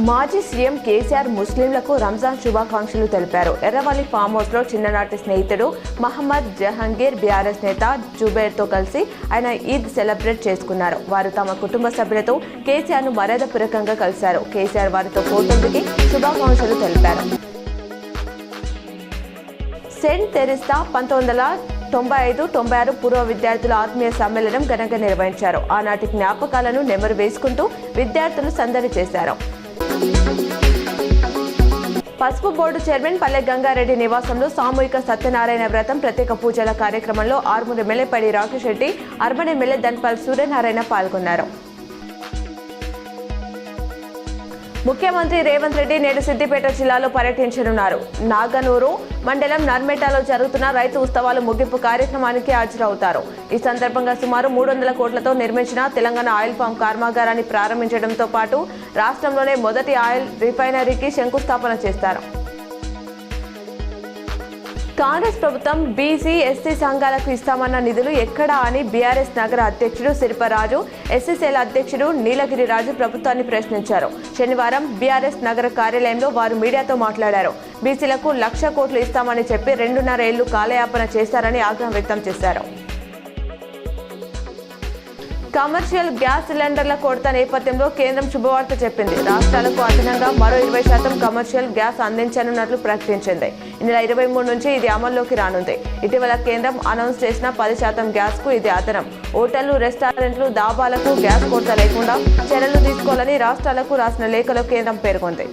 మాజీ సీఎం కేసీఆర్ ముస్లింలకు రంజాన్ శుభాకాంక్షలు తెలిపారు. ఎర్రవల్లి ఫామ్ హౌస్ లో చిన్ననాటి స్నేహితుడు మహమ్మద్ జహంగీర్, బీఆర్ఎస్ నేత జుబేర్తో కలిసి ఆయన ఈద్ సెలబ్రేట్ చేసుకున్నారు. వారు తమ కుటుంబ సభ్యులతో కేసీఆర్ ను మర్యాదపూర్వకంగా కలిశారు. కేసీఆర్ వారితో ఫోటో దిగి శుభాకాంక్షలు తెలిపారు. సెయింట్ తెరిస్తా 1995-96 పూర్వ విద్యార్థుల ఆత్మీయ సమ్మేళనం ఘనంగా నిర్వహించారు. ఆనాటి జ్ఞాపకాలను నెమరు వేసుకుంటూ విద్యార్థులు సందడి చేశారు. పసుపు బోర్డు చైర్మన్ పల్లె గంగారెడ్డి నివాసంలో సామూహిక సత్యనారాయణ వ్రతం ప్రత్యేక పూజల కార్యక్రమంలో ఆర్మూరు ఎమ్మెల్యే పడి రాకేష్ రెడ్డి, అర్బన్ ఎమ్మెల్యే ధన్పాల్ సూర్యనారాయణ పాల్గొన్నారు. ముఖ్యమంత్రి రేవంత్ రెడ్డి నేడు సిద్దిపేట జిల్లాలో పర్యటించనున్నారు. నాగనూరు మండలం నర్మేటలో జరుగుతున్న రైతు ఉత్సవాలు ముగింపు కార్యక్రమానికి హాజరవుతారు. ఈ సందర్భంగా సుమారు 300 కోట్లతో నిర్మించిన తెలంగాణ ఆయిల్ పామ్ కర్మాగారాన్ని ప్రారంభించడంతో పాటు రాష్ట్రంలోనే మొదటి ఆయిల్ రిఫైనరీకి శంకుస్థాపన చేస్తారు. కాంగ్రెస్ ప్రభుత్వం బీసీ, ఎస్సీ సంఘాలకు ఇస్తామన్న నిధులు ఎక్కడా అని బీఆర్ఎస్ నగర అధ్యక్షుడు శిల్పరాజు, ఎస్సీసీల అధ్యక్షుడు నీలగిరిరాజు ప్రభుత్వాన్ని ప్రశ్నించారు. శనివారం బీఆర్ఎస్ నగర కార్యాలయంలో వారు మీడియాతో మాట్లాడారు. బీసీలకు 1,00,000 కోట్లు ఇస్తామని చెప్పి 2.5 ఏళ్లు కాలయాపన చేశారని ఆగ్రహం వ్యక్తం చేశారు. కమర్షియల్ గ్యాస్ సిలిండర్ల కొరత నేపథ్యంలో కేంద్రం శుభవార్త చెప్పింది. రాష్ట్రాలకు అదనంగా మరో 20% కమర్షియల్ గ్యాస్ అందించనున్నట్లు ప్రకటించింది. ఈ నెల 23 నుంచి ఇది అమల్లోకి రానుంది. ఇటీవల కేంద్రం అనౌన్స్ చేసిన 10% గ్యాస్ కు ఇది అదనం. హోటళ్లు, రెస్టారెంట్లు, దాబాలకు గ్యాస్ కొరత లేకుండా చర్యలు తీసుకోవాలని రాష్ట్రాలకు రాసిన లేఖలో కేంద్రం పేర్కొంది.